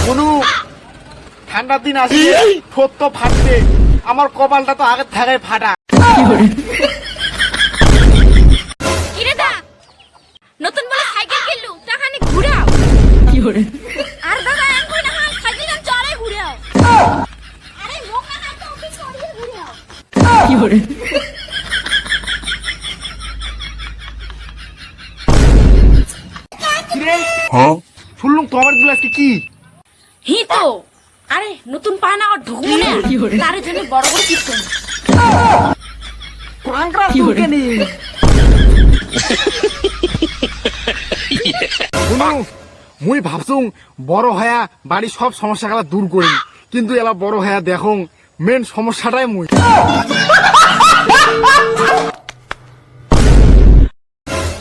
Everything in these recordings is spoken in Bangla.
কোনো ঠান্ডার দিন আসছে ঠোঁট তো ফাটবে, আমার কপালটা তো আগের থাকায় ফাটা। কিরে দা নতুন বলে সাইকেল কিনলু টাকা নি ঘুরাও আর দাদা এম কই না সাইকেল না চড়াই ঘুরাও আরে লোক না তো অফিস করে ঘুরাও কিরে হ্যাঁ শুনলুম তো আমার গুলো আজকে কি হি তো আরে নতুন পায়না আর ঢুকবো না তার জন্য বড় বড় চিপ করব কোরআনটা তুলকে নি শুনু মুই ভাবছুং বড় হয়া বাড়ি সব সমস্যা গুলা দূর করি, কিন্তু এলা বড় হয়া দেখুন মেন সমস্যাটাই মুই।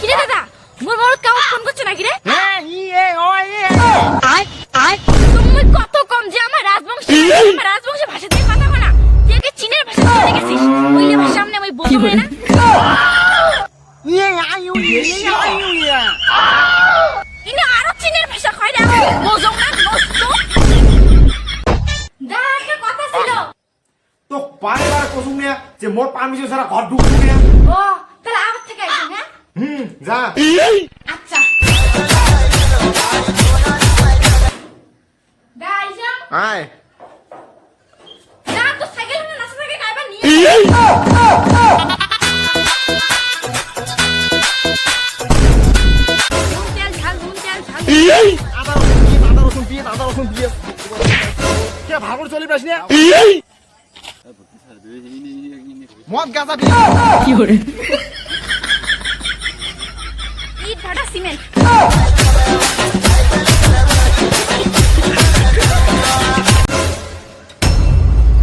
কিরে দাদা মোর বড় কাউ ফোন করছ না কিরে হ্যাঁ ই এ ও এ আয় তুমি কত কম যে আমার রাজবংশী ভাষা দিয়ে কথা বলা তুই কি চীনের ভাষা চলে গেছিস ওইলে ভাষা সামনে আমি বলতে পারি না ইয়ে আয়ু ইয়ে আয়ু ইয়া ইনি আরো চীনের ভাষা কয় রে বোঝো না দোস্ত দা একটা কথা ছিল তো বারবার কসুম না যে মোর পারমিশন ছাড়া ঘর ঢুকবো না। ও তাহলে আবার থেকে আইছেন হ্যাঁ যা আচ্ছা দা আইছো আয় দা তো সাইকেল না নাচা থেকে কাইবা নিয়ে আদা রসুন দিয়ে কে ভাগর চলি পাস না মদ গাঁজা ইট ভাটা সিমেন্ট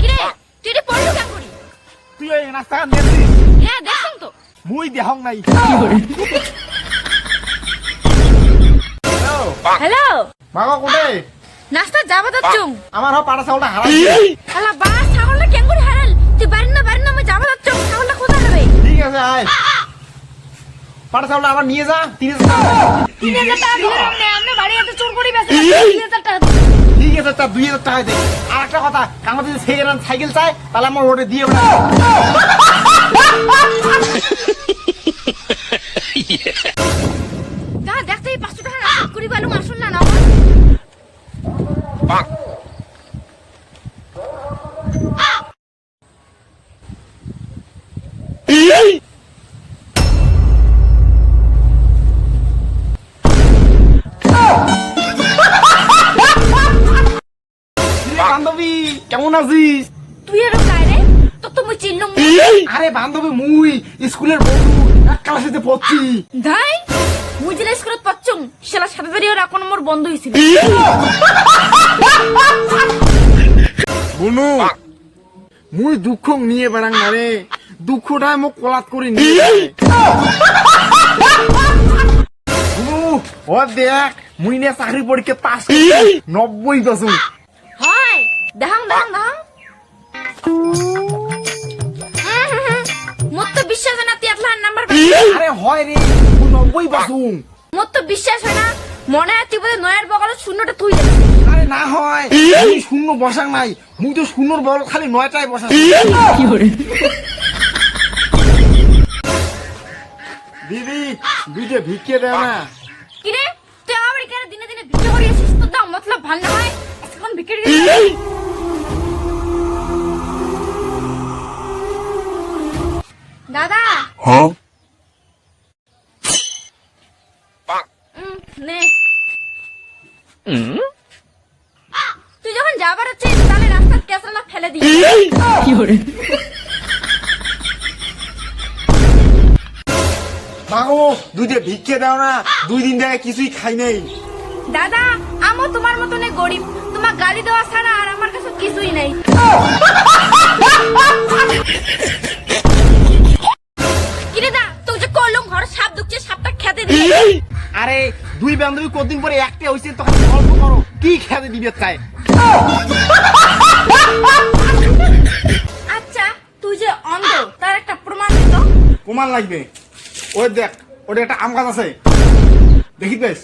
কিরে তুই রে পড়লো কেন করি তুই এই রাস্তা দেখছিস? হ্যাঁ দেখুন তো মুই দেহং নাই। হ্যালো মাগো কোটে নাস্তা যাবা যাচ্ছুম আমার হ পাড়া চাউলটা হারাই শালা বাস ছাগলটা কেন করে হারাল তুই বাড়ি না আমি যাবা যাচ্ছুম ছাগলটা কোথায় হবে ঠিক আছে আয় পাড়া চাউলটা আবার নিয়ে যা 30,000 টাকা দিলে আমরা বাড়ি এত চোর করি বেঁচে 3000 টাকা ঠিক আছে তা 2,000 টাকা দে। আর একটা কথা কামা যদি সেকেন্ড সাইকেল চাই তাহলে আমার রোডে দিয়ে না। যা দেখতে 500 টাকা না করি বালু মাসুল না না বান্ধবী কেমন আছিস? তুই এর কারে তো তুমি চিনলুম আরে বান্ধবী মুই স্কুলের বন্ধু এক ক্লাসেতে পড়ছি। দাই মুই যে স্কুলত পাচ্ছুম শালা সাথে ধরে ওর এখন মোর বন্ধ হইছিল বুনু মুই দুঃখ নিয়ে বেড়াং না রে, দুঃখটাই মোক কলাত করে নিয়ে যায়। বুনু ও দেখ মুই নিয়ে চাকরি পরীক্ষা পাস 90%। হয় দাহাং মোর তো বিশ্বাস হয় না তুই এতলার নাম্বার আরে হয় রে 90%। মোর তো বিশ্বাস হয় না মনে হয় তুই বোধহয় নয়ের বগলে শূন্যটা তুই আরে না হয় মুই শূন্য বসাং নাই, মুই তো শূন্যর বল খালি 9টাই বসাং। দিদি দুইটা ভিক্ষে দেয় না। কিরে তুই আমার এখানে দিনে দিনে ভিডিও করিয়েছিস তোর দাম মতলব ভালো না হয় এখন বিক্রি দাদা হ্যাঁ নে তুই যখন যাবার হচ্ছে তাহলে রাস্তার ক্যাসলা ফেলে দিই মাগো দুইটা ভিক্ষে দাও না, 2 দিন ধরে কিছুই খাই নাই। দাদা আমও তোমার মতনে গরিব, তোমার গালি দেওয়া ছাড়া আর আমার কাছে কিছুই নাই। কিরে দা তুই যে কলম ঘর সাপ ঢুকছে সাপটা খেতে দিবি। আরে দুই বান্ধবী কতদিন পরে একটা হইছে তখন গল্প করো কি খেতে দিবে চাই। আচ্ছা তুই যে অন্ধ তার একটা প্রমাণ দে তো। প্রমাণ লাগবে? ওই দেখ ওটা একটা আম গাছ আছে দেখি পেস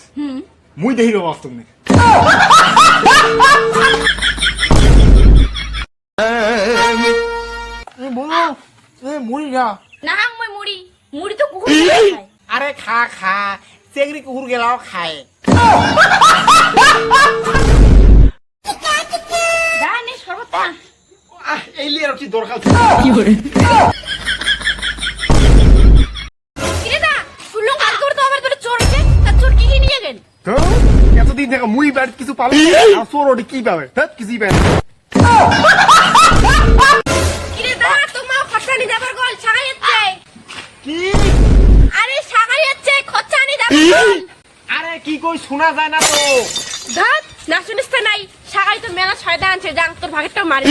মুই দেখি বাস্তব নেই। না হাং মই মুড়ি মুড়ি তো কুকুর খায় আরে খা খা চেংড়ি কুকুর গেলাও খায়। দানে শরবত খা এই লিয়ে আর কি দরকার? কিরে দা শুনলো কাল করে তো আমার ধরে চোর আছে তার চোর কি নিয়ে গেল তো এতদিন থেকে মুই বাড়ি কিছু পাবে আর চোর ওটি কি পাবে? কিছুই পাবে কিরে দা তোমার খরচানি দেবার গল ছাগাই যাচ্ছে কি? আরে ছাগাই যাচ্ছে খরচানি দেবার গল। আরে কি কই শোনা যায় না তো। দাঁত না শুনিস তো নাই ছাগাই তো মেলা ছয়টা আনছে জাং তোর ভাগেরটা মারি।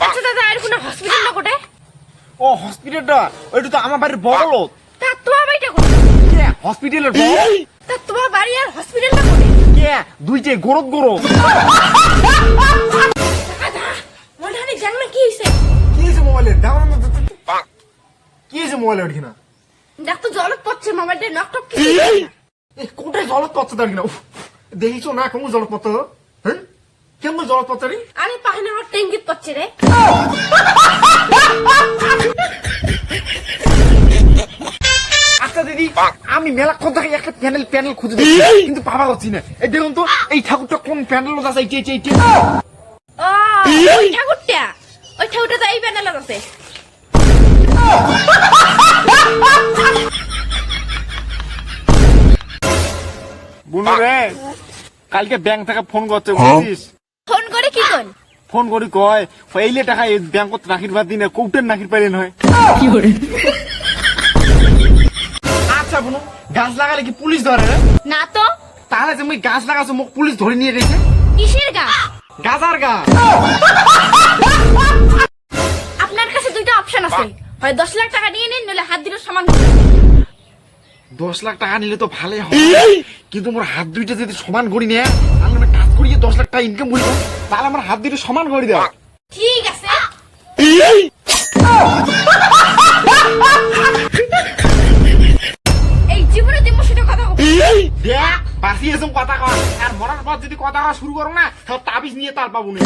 আচ্ছা দাদা আর কোনো হসপিটাল না কোটে? ও হসপিটালটা ওইটা তো আমার বাড়ির বড় লোক। তা তোমার বাড়িটা কোটে? কে হসপিটালের বড়? তা তোমার বাড়ি আর হসপিটালটা কোটে? কে দুইটাই গরদ গরদ। দাদা মনে হয় জান না কি হইছে? কি হয়েছে মোবাইলের? দাও না তো। কি হয়েছে মোবাইলের কিনা? দেখ তো জলত পড়ছে মোবাইলটা নকটক কি? কোথায় জলত পড়ছে তার কিনা? দেখিছো না কেমন জলত পড়তে? হ্যাঁ কেমন জলত পড়ছে রে? আরে পাহাড়ে আমার টেঙ্গিত পড়ছে রে। আচ্ছা দিদি আমি মেলা কথা একটা প্যানেল খুঁজে দেখছি কিন্তু পাওয়া যাচ্ছি না। এই দেখুন তো এই ঠাকুরটা কোন প্যানেল আছে? ও ওই ঠাকুরটা তো এই প্যানেলে আছে। বুনু রে কালকে ব্যাংক থেকে ফোন করছে বুঝছিস? ফোন করে কি কোন? ফোন করি কয় এইলে টাকা ব্যাংকত রাখির বাদ দিনে কৌটের নাকির পাইলেন হয়। আচ্ছা বুনু গাছ লাগালে কি পুলিশ ধরে রে? না তো তাহলে যে মুই গাছ লাগাছো মোক পুলিশ ধরে নিয়ে গেছে। কিসের গাছ? গাজার গাছ। আপনার কাছে দুইটা অপশন আছে, হয় 10 লাখ টাকা নিয়ে নিন নলে হাত দিলে সমান। 10 লাখ টাকা নিলে তো ভালোই হয় কিন্তু মোর হাত দুইটা যদি সমান করি না তাহলে আমি কাজ করিয়ে 10 লাখ টাকা ইনকাম করি তাহলে আমার হাত দুইটা সমান করে দাও। ঠিক আছে। এই জীবনে তুমি সেটা কথা বলবে। দেখ বাসি এসব কথা কর আর মরার পর যদি কথা কওয়া শুরু করো না তাহলে তাবিজ নিয়ে তার পাবো না।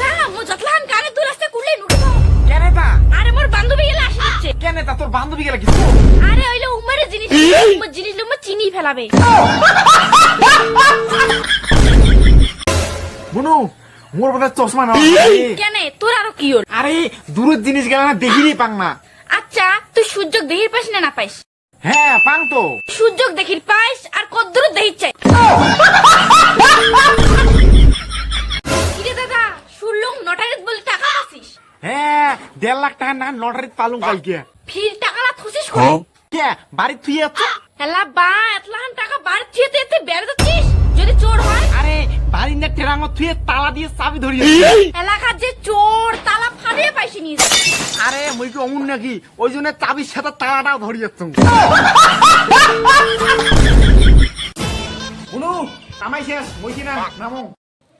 দাদা মো যতলান কানে দূর আসতে কুলে নুকে দাও। কেন তা? আরে মোর বান্ধবী গেলে আসি যাচ্ছে। কেন তা তোর বান্ধবী গেলে কিছু? আরে ওইলে উমারে জিনিস উমার জিনিস লুমা চিনি ফেলাবে। বুনু মোর বোধহয় চশমা না। কেন তোর আরো কি হল? আরে দূরের জিনিস গেলে না দেখিরই পাং না। আচ্ছা তুই সূর্যক দেখির পাইস না পাইস? হ্যাঁ পাং তো। সূর্যক দেখির পাইস আর কদ্দুর দেখির চাই। কিরে দাদা শুনলুম নটারিত বলে টাকা পাচ্ছিস? হ্যাঁ 1.5 লাখ টাকা না লটারিত পালুম কালকে। ফির টাকাটা থুসিস করে? কে বাড়ি তুই যাচ্ছ? হেলা বা এতলান টাকা বাড়ি থুয়েতে এতে বেড়ে যাচ্ছিস যদি চোর হয়? আরে বাড়ি না টেরাঙ্গ তুই তালা দিয়ে চাবি ধরিয়ে। এলাকার যে চোর তালা ফাড়িয়ে পাইছি নিয়ে যাচ্ছে। আরে মুই কি অমন নাকি ওই জন্য চাবির সাথে তালাটাও ধরিয়ে যাচ্ছ। শুনু কামাই শেষ মই কিনা নামো।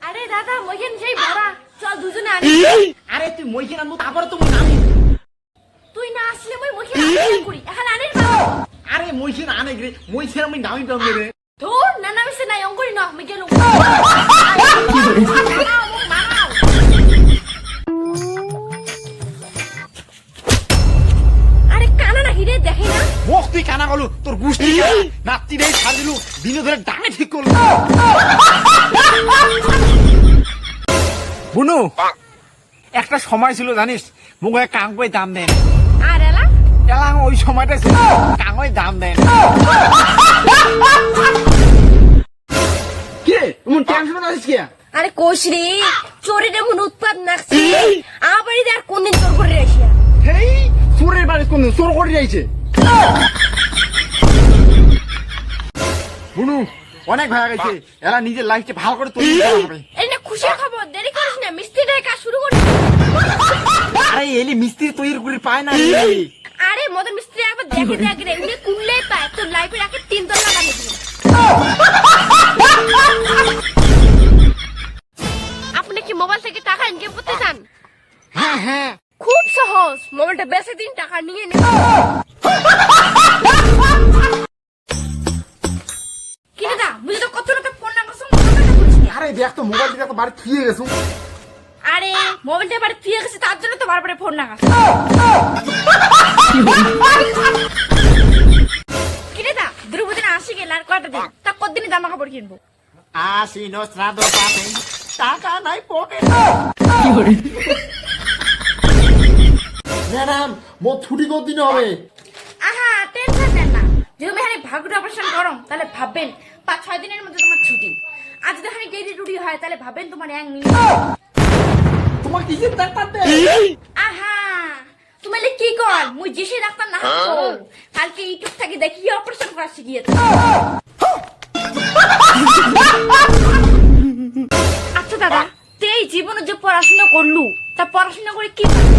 আরে দাদা মইখান সেই ভরা চল দুজনে আনি। আরে তুই মই কিনা আনবো তারপরে তো মই নামি। তুই না আসলে মই মইখান আনি করি এখন আনির পাবো। আরে মই কিনা আনে রে মই ছেড়ে আমি নামি পাবো রে। ধুর না নামিছে নাই অঙ্করি না আমি গেলুম। আরে কানা না হিরে দেখে না মুখ তুই কানা গলু তোর গুষ্টি নাতি রে ছাড়িলু দিনে ধরে ডাঙে ঠিক করলু। বুনু একটা সময় ছিল জানিস মুখ কাঙ্কই দাম দেন। আর এলা এলাম ওই সময়টা ছিল কাঙ্কই দাম দেন। কে এমন টেনশন আছিস কি? আরে কোশরি চোরের এমন উৎপাদ নাকছি আমার বাড়িতে আর কোনদিন চোর করে আসিয়া। হেই চোরের বাড়ি কোন চোর করে যাইছে। বুনু অনেক ভালো গেছে এরা নিজের লাইফকে ভালো করে তৈরি করা হবে। এই না খুশির খবর দেরি করিস না মিস্ত্রিটাই কাজ শুরু করিস। আরে এলি মিস্ত্রি তৈরি করে পায় না রে। আরে মদন মিস্ত্রি একবার দেখে দেখে রে উনি কুললেই পায় তোর লাইফে রাখে 3 তলা বানিয়ে দিল। আপনি কি মোবাইল থেকে টাকা ইনকাম করতে চান? হ্যাঁ হ্যাঁ খুব সহজ মোবাইলটা বেচে দিন টাকা নিয়ে নিন। এই দেখ তো মোবাইলটা তো বাড়ি থুয়ে গেছো। আরে মোবাইলটা বাড়ি ফিরে গেছে তার জন্য তো বারবার ফোন না কিরে দা দ্রৌপদী আসি গেল আর কয়টা দিন তা কতদিনই জামা কাপড় কিনবো? আশ্বিন শ্রাদ্ধ পাবে, টাকা নাই পকেট। ম্যাডাম মোর ছুটি কত দিন হবে? আহা টেনশন নেন না, যেহেতু এখানে ভাগুটা অপারেশন করো তাহলে ভাববেন 5-6 দিনের মধ্যে তোমার ছুটি। আজ যদি এখানে ডেলি ডিউটি হয় তাহলে ভাবেন তোমার 1 মিনিট। তোমার কিসের ডাক্তার দে? আহা তুমি কি কর মুই যেসে ডাক্তার না তো কালকে ইউটিউব থেকে দেখি অপারেশন করা শিখিয়েছে। আচ্ছা দাদা তেই জীবনে যে পড়াশোনা করলু তা পড়াশোনা করে কি পাবি?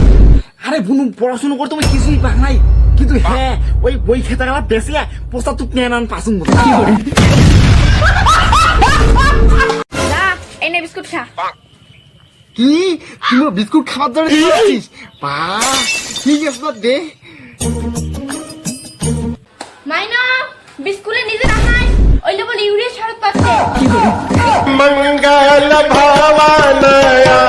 আরে বুনু পড়াশোনা করতে আমি কিছুই পাক নাই, কিন্তু হ্যাঁ ওই বই খেতে গেলা বেশি পোস্তা তুক নিয়ে আন পাসুন দা এই নে বিস্কুট খা। কি তুমি বিস্কুট খাবার জন্য দিচ্ছিস? বা ঠিক আছে তো দে। মাইনা বিস্কুলে নিজে রাখাই ওইলে বলে ইউরিয়া শরৎ পাচ্ছে। মঙ্গল ভাবানয়া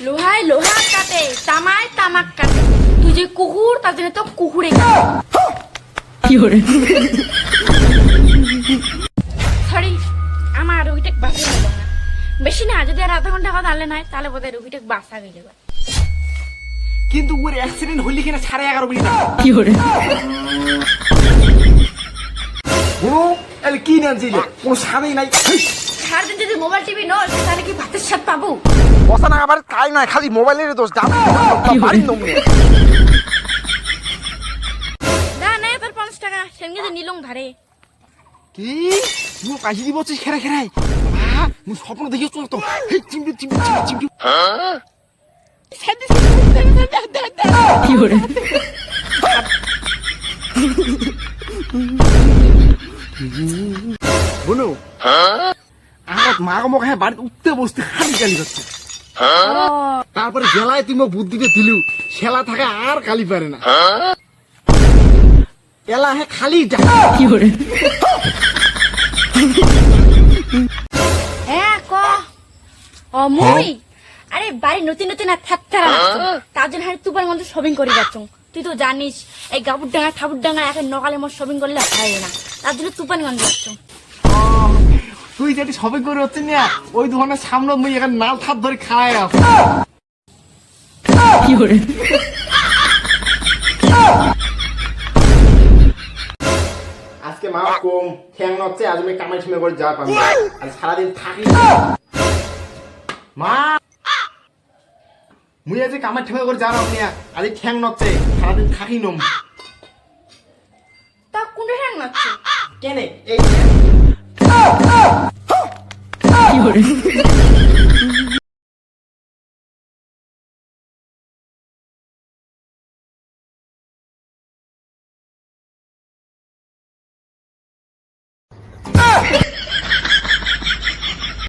লোহায় লোহা কাটে তামায় তামাক কাটে, তুই যে কুকুর তার জন্য তো কুকুরে সরি আমার রুগীটা বাঁচা গেল না, বেশি না যদি আর আধা ঘন্টা কথা আনলে নাই তাহলে বোধহয় রুগীটা বাঁচা গেল। কিন্তু ওর অ্যাক্সিডেন্ট হলি কিনা 11:30 মিনিট বুনু এলে কি না দিলে কোনো স্বাদই নাই। সারাদিন যদি মোবাইল টিভি নোস তাহলে কি ভাতের স্বাদ পাবো? বসা না আবার কাজ নয়, খালি মোবাইলের দোষ। দাম বাড়ি নমনে না না তোর 50 টাকা সেনকে যে নিলং ধারে। কি তুই কাশি দিব বলছিস খেরা খেরাই? মুই স্বপ্ন দেখিস তো হেই চিমটু চিমটু চিমটু কি করে বুনু আমার মা আমাকে হ্যাঁ বাড়িতে উঠতে বসতে খালি গালি করছে। তারপরে জেলায় তুমি বুদ্ধিতে দিলু সেলা থাকে আর গালি পারে না। এলা হ্যাঁ খালি কি করে হ্যাঁ ক ও মুই আরে বাড়ি নতুন নতুন আর থাকতে তার জন্য হ্যাঁ তুবার মধ্যে শপিং করে যাচ্ছ। তুই তো জানিস এই গাবুর ডাঙা ঠাবুর ডাঙা এখন নকালে মোট শপিং করলে হয় না, তার জন্য তুপানগঞ্জ যাচ্ছ। তুই যেটি শপিং করে হচ্ছে না ওই দোকানের সামনে মুই এখানে নাল থাপ ধরে খায় আস। কি করে আজকে মা কম ঠ্যাং নচ্ছে, আজ আমি কামাই ছিমে করে যা পাবো আর সারাদিন থাকি মা মুই আজ কামাই ঠেমে করে যা আপনি আজ ঠ্যাং নচ্ছে সারাদিন থাকি নম। তা কোনটা হ্যাং নাচ্ছে কেনে এই কি করে